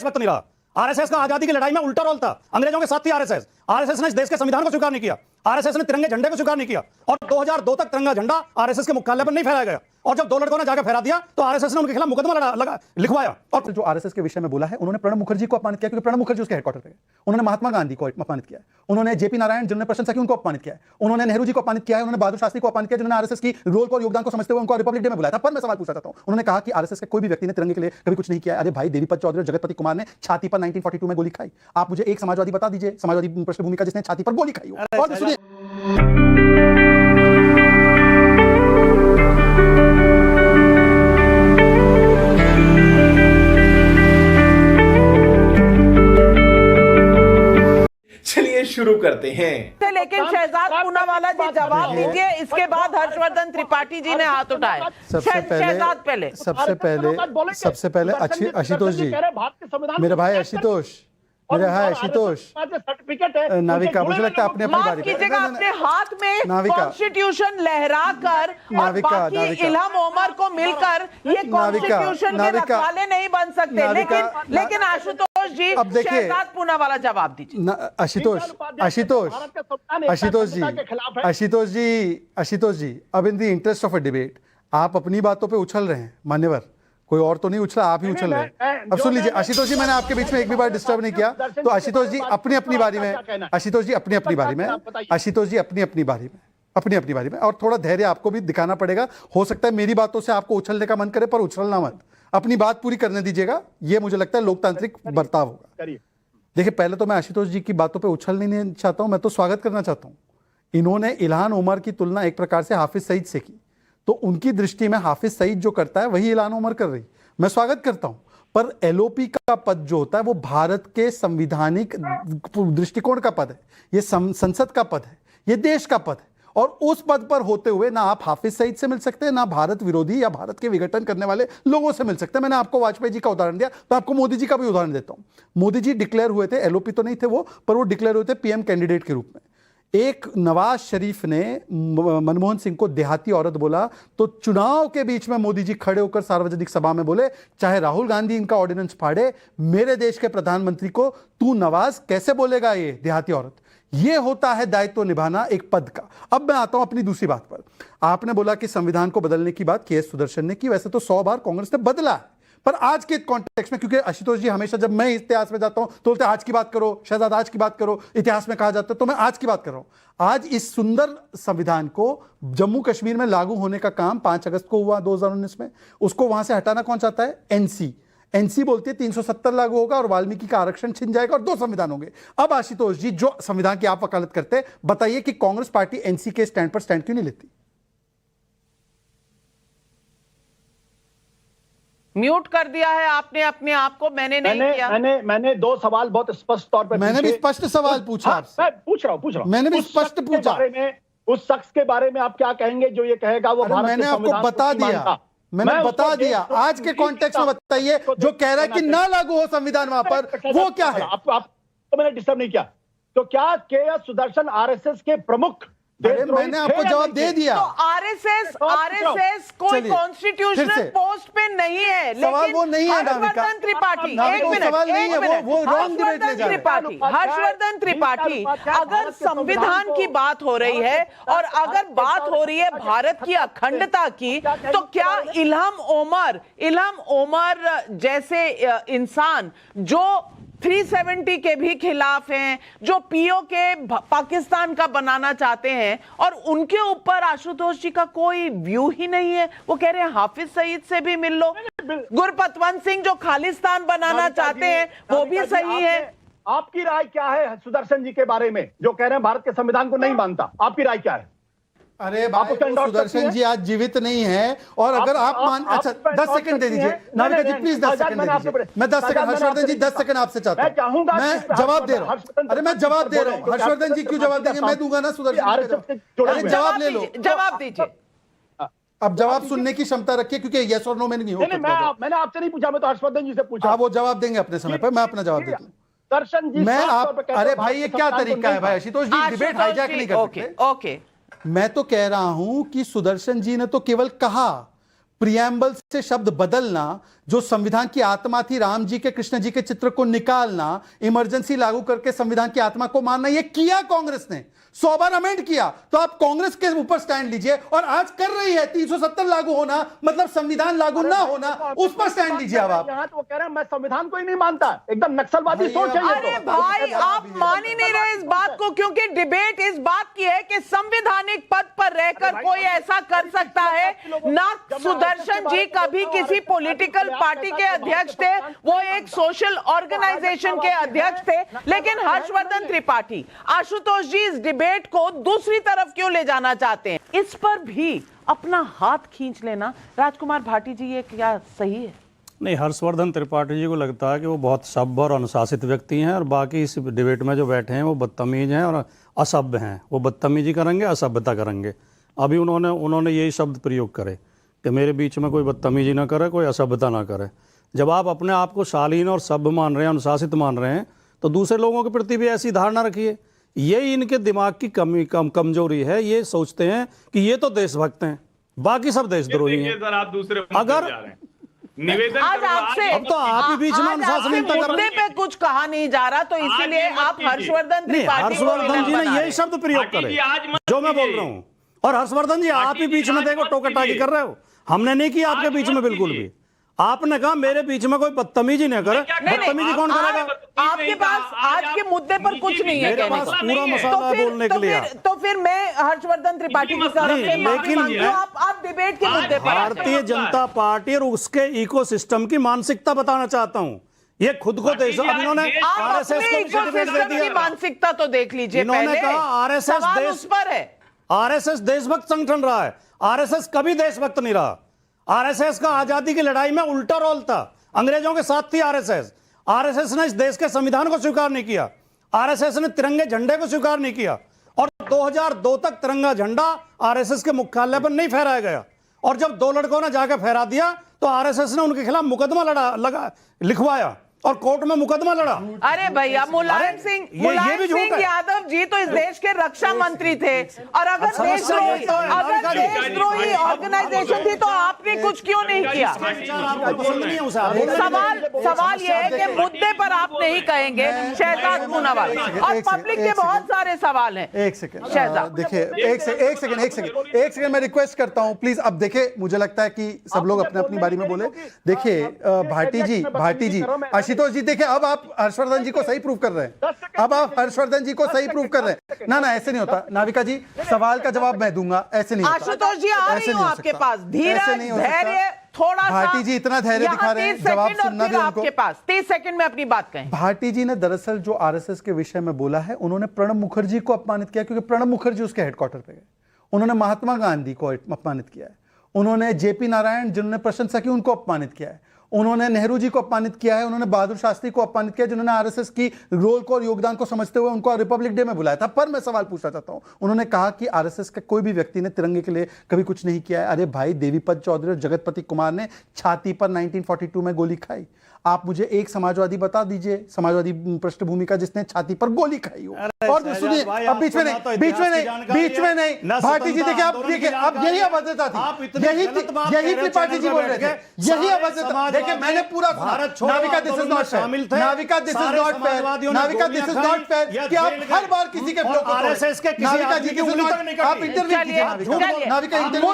देशभक्त नहीं रहा। आरएसएस का आजादी की लड़ाई में उल्टा रोल था, अंग्रेजों के साथ थी आरएसएस। आरएसएस ने इस देश के संविधान को स्वीकार नहीं किया, आरएसएस ने तिरंगे झंडे को स्वीकार नहीं किया, और 2002 तक तिरंगा झंडा आरएसएस के मुख्यालय पर नहीं फहराया गया। और जब 2 लड़कों ने जाकर फहरा दिया तो आरएसएस ने उनके खिलाफ मुकदमा लिखवाया। और जो आरएसएस के विषय में बोला है, उन्होंने प्रणब मुखर्जी को अपमानित किया, क्योंकि प्रणब मुखर्जी उसके हेडक्वार्टर पे, उन्होंने महात्मा गांधी को अपमानित किया है, उन्होंने जेपी नारायण जिन्होंने प्रशंसा की उनको अपमानित किया है, उन्होंने नेहरू जी को अपमानित किया है, उन्होंने बहादुर शास्त्री को अपमानित किया जिन्होंने आरएसएस की रोल को और योगदान को समझते हुए उनको रिपब्लिक डे में बुलाया था। पर मैं सवाल पूछना चाहता हूं, उन्होंने कहा कि आरएसएस के कोई भी व्यक्ति ने तिरंगे के लिए कभी कुछ नहीं किया। अरे भाई, देवीपत चौधरी और जगतपति कुमार ने छाती पर 1942 में गोली खाई। आप मुझे एक समाजवादी बता दीजिए, समाजवादी पृष्ठभूमि का, जिसने छाती पर गोली खाई हो। और सुनिए, चलिए शुरू करते हैं। लेकिन शहजाद पूनावाला जी जवाब दीजिए, इसके बाद हर्षवर्धन त्रिपाठी जी ने हाथ उठाया। शहजाद पहले सबसे पहले आशुतोष जी, मेरे भाई आशुतोष, मेरे भाई आशुतोष, नाविका, मुझे लगता है अपने अपनी बारी पे अपने हाथ में कॉन्स्टिट्यूशन लहराकर बाकी इल्हाम ओमर को मिलकर ये कॉन्स्टिट्यूशन के रखवाले नहीं बन सकते। लेकिन आशुतोष जी, अब देखिए, शहजाद पूनावाला जवाब दीजिए। आशुतोष जी, अब in the interest of a debate आप अपनी बातों पे उछल रहे हैं, मान्यवर, कोई और तो नहीं उछला, आप ही उछल रहे हैं। अब सुन लीजिए आशुतोष जी, मैंने आपके बीच में एक भी बार डिस्टर्ब नहीं किया, तो आशुतोष जी अपनी अपनी बारी में, आशुतोष जी अपनी अपनी बारी में, आशुतोष जी अपनी अपनी बारी में, अपनी अपनी बारी में, और थोड़ा धैर्य आपको भी दिखाना पड़ेगा। हो सकता है मेरी बातों से आपको उछलने का मन करे, पर उछलना मत, अपनी बात पूरी करने दीजिएगा। ये मुझे लगता है लोकतांत्रिक बर्ताव होगा। देखिए, पहले तो मैं आशुतोष जी की बातों पर उछल नहीं चाहता हूं, मैं तो स्वागत करना चाहता हूं। इन्होंने इल्हान उमर की तुलना एक प्रकार से हाफिज सईद से की, तो उनकी दृष्टि में हाफिज सईद जो करता है वही इल्हान उमर कर रही, मैं स्वागत करता हूं। पर एलओपी का पद जो होता है वो भारत के संविधानिक दृष्टिकोण का पद है, ये संसद का पद है, ये देश का पद है, और उस पद पर होते हुए ना आप हाफिज सईद से मिल सकते हैं, ना भारत विरोधी या भारत के विघटन करने वाले लोगों से मिल सकते हैं। मैंने आपको वाजपेयी जी का उदाहरण दिया, तो आपको मोदी जी का भी उदाहरण देता हूं। मोदी जी डिक्लेयर हुए थे, एलओपी तो नहीं थे वो, पर वो डिक्लेयर हुए थे पीएम कैंडिडेट के रूप में। एक नवाज शरीफ ने मनमोहन सिंह को देहाती औरत बोला, तो चुनाव के बीच में मोदी जी खड़े होकर सार्वजनिक सभा में बोले, चाहे राहुल गांधी इनका ऑर्डिनेंस फाड़े, मेरे देश के प्रधानमंत्री को तू नवाज कैसे बोलेगा ये देहाती औरत। ये होता है दायित्व निभाना एक पद का। अब मैं आता हूं अपनी दूसरी बात पर। आपने बोला कि संविधान को बदलने की बात के.एस. सुदर्शन ने की, वैसे तो 100 बार कांग्रेस ने बदला है, पर आज के कॉन्टेक्स्ट में, क्योंकि आशुतोष जी हमेशा जब मैं इतिहास में जाता हूं तो बोलते हैं आज की बात करो, शहजाद आज की बात करो, इतिहास में कहा जाता है, तो मैं आज की बात कर रहा हूं। आज इस सुंदर संविधान को जम्मू कश्मीर में लागू होने का काम 5 अगस्त को हुआ 2019 में, उसको वहां से हटाना कौन चाहता है? एनसी बोलती है 370 लागू होगा और वाल्मीकि का आरक्षण छिन जाएगा और 2 संविधान होंगे। अब आशुतोष जी, जो संविधान की आप वकालत करते हैं, बताइए कि कांग्रेस पार्टी एनसी के स्टैंड पर स्टैंड क्यों नहीं लेती? म्यूट कर दिया है आपने अपने आप को, मैंने नहीं किया। मैंने 2 सवाल बहुत स्पष्ट तौर पर मैंने भी स्पष्ट सवाल पूछा आपसे। मैं पूछ रहा हूं मैंने भी स्पष्ट पूछा। उस शख्स के बारे में आप क्या कहेंगे जो ये कहेगा वो भारत मैंने आपको बता दिया, मैंने बता दिया। आज के कॉन्टेक्स्ट में बताइए, जो कह रहा है कि ना लागू हो संविधान वहां पर, वो क्या है? आपको मैंने डिस्टर्ब नहीं किया। तो क्या के.एस. सुदर्शन आरएसएस के प्रमुख? मैंने आपको जवाब दे दिया। तो आरएसएस कोई कॉन्स्टिट्यूशनल पोस्ट पे नहीं है, सवाल वो नहीं है। हर्षवर्धन त्रिपाठी, एक मिनट, हर्षवर्धन त्रिपाठी, अगर संविधान की बात हो रही है और अगर बात हो रही है भारत की अखंडता की, तो क्या इल्हाम ओमर जैसे इंसान जो 370 के भी खिलाफ हैं, जो पीओके पाकिस्तान का बनाना चाहते हैं, और उनके ऊपर आशुतोष जी का कोई व्यू ही नहीं है? वो कह रहे हैं हाफिज सईद से भी मिल लो, गुरपतवंत सिंह जो खालिस्तान बनाना चाहते हैं वो भी सही है। आपकी राय क्या है सुदर्शन जी के बारे में, जो कह रहे हैं भारत के संविधान को नहीं मानता? आपकी राय क्या है? अरे भाई, सुदर्शन जी आज जीवित नहीं है, और अगर आप मान, अच्छा 10 सेकंड दे दीजिए नाविका जी, प्लीज 10 सेकंड दे दीजिए। मैं 10 सेकंड, हर्षवर्धन जी 10 सेकंड आपसे चाहता हूं, मैं जवाब दे रहा हूं। अरे मैं जवाब दे रहा हूं, हर्षवर्धन जी क्यों जवाब देंगे? मैं दूंगा ना सुदर्शन जी, अरे जवाब ले लो, जवाब दीजिए। अब जवाब सुनने की क्षमता रखिए, क्योंकि यस और नो में नहीं हो सकता। मैंने आपसे नहीं पूछा, मैं तो हर्षवर्धन जी से पूछा। वो जवाब देंगे अपने समय पर, मैं अपना जवाब देता हूं। दर्शन जी, मैं आप, अरे भाई ये क्या तरीका है भाई आशुतोष जी, डिबेट हाईजैक नहीं कर सकते। ओके, मैं तो कह रहा हूं कि सुदर्शन जी ने तो केवल कहा, प्रियम्बल से शब्द बदलना, जो संविधान की आत्मा थी, राम जी के कृष्ण जी के चित्र को निकालना, इमरजेंसी लागू करके संविधान की आत्मा को मारना, ये किया कांग्रेस ने, 100 बार अमेंड किया। तो आप कांग्रेस के ऊपर स्टैंड लीजिए, और आज कर रही है 370 लागू होना मतलब संविधान लागू ना होना, उस पर स्टैंड लीजिए। अब आप यहाँ तो वो कह रहे हैं मैं संविधान को ही नहीं मानता, एकदम नक्सलवादी सोच है ये तो। अरे भाई आप मान ही नहीं रहे इस बात को, क्योंकि डिबेट इस बात की है कि संवैधानिक पद पर रहकर कोई ऐसा कर सकता है ना। सुदर्शन जी कभी किसी पॉलिटिकल पार्टी के अध्यक्ष थे, वो एक सोशल ऑर्गेनाइजेशन के अध्यक्ष थे, लेकिन हर्षवर्धन त्रिपाठी, आशुतोष जी इस डिबेट को दूसरी तरफ क्यों ले जाना चाहते हैं? इस पर भी अपना हाथ खींच लेना, राजकुमार भाटी जी, ये क्या सही है? नहीं, हर्षवर्धन त्रिपाठी जी को लगता है कि वो बहुत सभ्य और अनुशासित व्यक्ति हैं, और बाकी इस डिबेट में जो बैठे हैं वो बदतमीज हैं और असभ्य हैं। वो बदतमीजी करेंगे, असभ्यता करेंगे। अभी उन्होंने यही शब्द प्रयोग करे कि मेरे बीच में कोई बदतमीजी ना करे, कोई असभ्यता ना करे। जब आप अपने आप को शालीन और सभ्य मान रहे हैं, अनुशासित मान रहे हैं, तो दूसरे लोगों के प्रति भी ऐसी धारणा रखिए। ये इनके दिमाग की कमजोरी है। ये सोचते हैं कि ये तो देशभक्त हैं, बाकी सब देशद्रोही हैं। सर, आप दूसरे अगर निवेदन आज आपसे अब तो आप ही बीच में अनुशासनहीनता कर मुद्दे रहे पे कुछ कहा नहीं जा रहा, तो इसीलिए आप हर्षवर्धन नहीं, त्रिपाठी को हर्षवर्धन जी विलन ने बना यही शब्द प्रयोग पार्टी करे जी आज मत जो मैं बोल कीजिए। रहा हूँ। और हर्षवर्धन जी आप ही बीच में देखो टोकटाकी कर रहे हो। हमने नहीं किया आपके आज बीच मत में बिल्कुल कीजिए। भी। आपने कहा मेरे बीच में कोई बदतमीजी नहीं करे। बदतमीजी कौन करेगा? आपके पास आज के मुद्दे पर कुछ नहीं है मेरे कहने पास को। पूरा मसाला बोलने के लिए। तो फिर मैं हर्षवर्धन त्रिपाठी की तरफ से नहीं, माफी लेकिन मांगती हूं। आप डिबेट के मुद्दे पर आ जाएं। भारतीय जनता पार्टी और उसके इकोसिस्टम की मानसिकता बताना चाहता हूँ। ये खुद को देश, अब इन्होंने आप आरएसएस अपने को सर्टिफिकेट दे इकोसिस्टम की दिया। मानसिकता तो देख लीजिए इन्होंने पहले। कहा आरएसएस सवाल देश उस पर है। आरएसएस देशभक्त संगठन रहा है। आरएसएस कभी देशभक्त नहीं रहा। आरएसएस का आजादी की लड़ाई में उल्टा रोल था। अंग्रेजों के साथ थी आरएसएस। आरएसएस ने इस देश के संविधान को स्वीकार नहीं किया। आरएसएस ने तिरंगे झंडे को स्वीकार नहीं किया, और 2002 तक तिरंगा झंडा आरएसएस के मुख्यालय पर नहीं फहराया गया। और जब 2 लड़कों ने जाकर फहरा दिया तो आरएसएस ने उनके खिलाफ मुकदमा लिखवाया और कोर्ट में मुकदमा लड़ा। अरे भैया, मुलायम ये सिंह भी झूठ है। यादव जी तो इस देश के रक्षा मंत्री थे, और अगर देशद्रोही ऑर्गेनाइजेशन थी तो आपने कुछ क्यों नहीं किया? सवाल ये है कि मुद्दे पर आप नहीं कहेंगे। शहजाद मुनावर, और पब्लिक के बहुत सारे सवाल हैं। एक सेकंड शहजाद, देखिए, एक सेकंड मैं रिक्वेस्ट करता हूं प्लीज। अब देखिए, मुझे लगता है कि सब लोग अपने अपनी बारी में बोले। देखिए भाटी जी, आशुतोष जी, देखिए अब आप हर्षवर्धन जी को सही प्रूव कर रहे हैं। अब आप हर्षवर्धन जी को सही प्रूव कर रहे हैं। ना ऐसे नहीं होता। नाविका जी, सवाल का जवाब मैं दूंगा, ऐसे नहीं होता। आशुतोष जी आ रही हूं आपके पास। धीरज, धैर्य, थोड़ा सा। भाटी जी इतना धैर्य दिखा रहे हैं, जवाब सुनना भी उनको। आपके पास 30 सेकंड में अपनी बात कहें। भाटी जी ने दरअसल जो आरएसएस के विषय में बोला है, उन्होंने प्रणब मुखर्जी को अपमानित किया, क्योंकि प्रणब मुखर्जी उसके हेडक्वार्टर पे गए। उन्होंने महात्मा गांधी को अपमानित किया है। उन्होंने जेपी नारायण जिन्होंने प्रशंसा की उनको अपमानित किया है। उन्होंने नेहरू जी को अपमानित किया है। उन्होंने बहादुर शास्त्री को अपमानित किया, जिन्होंने आरएसएस की रोल को और योगदान को समझते हुए उनको रिपब्लिक डे में बुलाया था। पर मैं सवाल पूछना चाहता हूं, उन्होंने कहा कि आरएसएस का कोई भी व्यक्ति ने तिरंगे के लिए कभी कुछ नहीं किया है। अरे भाई, देवीपत चौधरी और जगतपति कुमार ने छाती पर 1942 में गोली खाई। आप मुझे एक समाजवादी बता दीजिए, समाजवादी पृष्ठभूमि का, जिसने छाती पर गोली खाई हो। और सुनिए, अब बीच में नहीं भाटी जी, देखिए अब यही अभद्रता थी, यही त्रिपाठी जी बोल रहे थे, यही अभद्रता। देखिए मैंने पूरा Navika, this is not fair. Navika, this is not fair. Navika, this is not fair कि आप हर बार किसी के फ्लो को आरएसएस के नाविका जी, आप इंटरव्यू कीजिए। नाविका, इंटरव्यू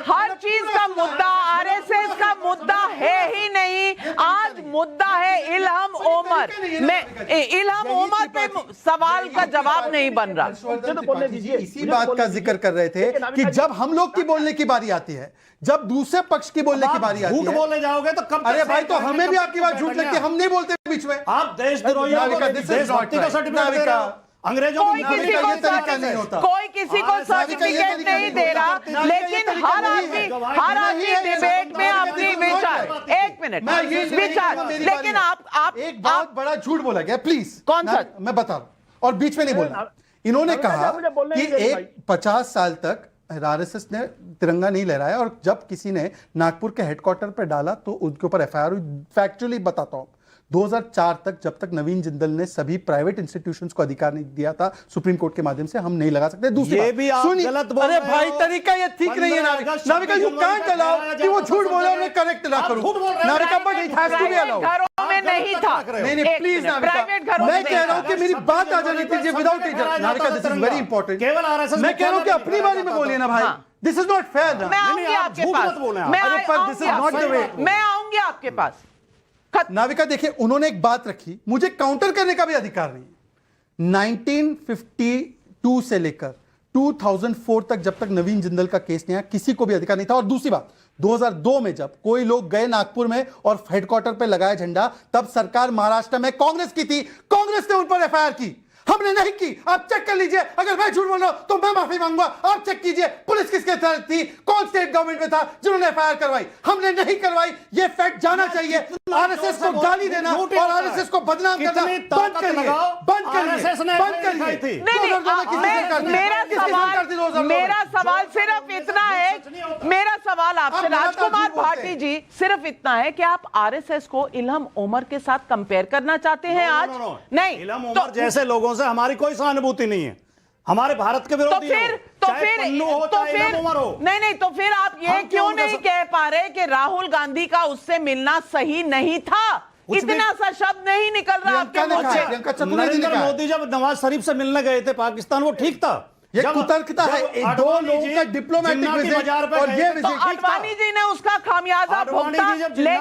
हर चीज का मुद्दा आरएसएस का मुद्दा है ही नहीं। आज मुद्दा है इल्हाम ओमर। मैं इल्हाम ओमर पे सवाल का जवाब नहीं बन रहा। इसी बात का जिक्र कर रहे थे कि जब हम लोग की बोलने की बारी आती है, जब दूसरे पक्ष की बोलने की बारी आती है, झूठ बोले जाओगे तो कब? अरे भाई, तो हमें भी आपकी बात झूठ लगती है, हम नहीं बोलते बीच में। आप देशद्रोही को देशभक्ति का सर्टिफिकेट दे रहे हो। अंग्रेजों कोई किसी को सर्टिफिकेट नहीं दे रहा, लेकिन हर आदमी डिबेट में अपनी विचार, एक मिनट विचार, लेकिन आप एक बहुत बड़ा झूठ बोला गया, प्लीज। कौन सा? मैं बता रहा हूं, और बीच में नहीं बोलना। इन्होंने कहा कि एक 50 साल तक आरएसएस ने तिरंगा नहीं लहराया, और जब किसी ने नागपुर के हेडक्वार्टर पर डाला तो उनके ऊपर एफआईआर हुई। फैक्चुअली बताता हूं, 2004 तक, जब तक नवीन जिंदल ने सभी प्राइवेट इंस्टीट्यूशंस को अधिकार नहीं दिया था सुप्रीम कोर्ट के माध्यम से, हम नहीं लगा सकते। दूसरी ये बात, भी आप सुनिए, गलत बोल अरे रहे भाई हो। तरीका ये ठीक नहीं है 15 नाविका, अगस्त नाविका यू 26 कांट अलाउ कि वो झूठ बोले और मैं करेक्ट ना करूं, झूठ बोल रहे हैं। Navika, but it has to be private allowed. घरों में नहीं था। नहीं नहीं, एक प्लीज मिनट, प्राइवेट घरों मैं में कह नहीं रहा हूं था। कि मेरी बात आ जानी चाहिए without Navika, this is very important. केवल आरएसएस मैं कह रहा हूं कि अपनी बारे में बोलिए ना भाई, हाँ। दिस इज नॉट फेयर ना। मैं आऊंगी नहीं, आप आपके झूठ पास, मत बोलें आप। मैं अरे पर this is आऊंगी not the way. आपके- मैं आऊंगी आपके पास। नाविका देखिए, उन्होंने एक बात रखी, मुझे काउंटर करने का भी अधिकार नहीं है। 1952 से लेकर 2004 तक, जब तक नवीन जिंदल का केस नहीं आया, किसी को भी अधिकार नहीं था। और दूसरी बात, 2002 में जब कोई लोग गए नागपुर में और हेडक्वार्टर पे लगाया झंडा, तब सरकार महाराष्ट्र में कांग्रेस की थी, कांग्रेस ने उन पर एफआईआर की, हमने नहीं की। आप चेक कर लीजिए, अगर मैं झूठ बोल रहा हूं तो मैं माफी मांगूंगा। आप चेक कीजिए पुलिस किसके तहत थी, कौन स्टेट गवर्नमेंट में था जिन्होंने एफआईआर करवाई, हमने नहीं करवाई। ये फैक्ट जाना चाहिए। आरएसएस को गाली देना और आरएसएस को बदनाम करना बंद करिए, बंद आरएसएस ने करिए, बंद दिखाई करिए। थी। नहीं नहीं, मेरा सवाल सिर्फ इतना है, मेरा सवाल आपसे आप लगातार राजकुमार झूठ बोलते भाटी हैं। जी, सिर्फ इतना है कि आप आरएसएस को इल्हम ओमर के साथ कंपेयर करना चाहते हैं आज? नहीं, इल्हम तो ओमर जैसे लोगों से हमारी कोई सहानुभूति नहीं है, हमारे भारत के विरोधी हो, चाहे पन्नू हो, चाहे इल्हम ओमर हो। नहीं, तो फिर आप ये हम क्यों क्यों नहीं कह पा रहे कि राहुल गांधी का उससे मिलना सही नहीं था? कुछ भी- इतना सा शब्द नहीं निकल रहा आपके प्रियंका ने मुंह कहा, से। प्रियंका चतुर्वेदी ने नरेंद्र कहा, मोदी जब नवाज शरीफ से मिलने गए थे पाकिस्तान, वो ठीक था। ये जब- कुतर्कता है, जब दो आडवाणी लोगों जी का डिप्लोमेटिक जिन्ना की विजिट बाजार पे और गए ये थे, विजिट तो ठीक था। आडवाणी जी ने उसका खामियाजा आडवाणी भुगता, जी जब जिन्ना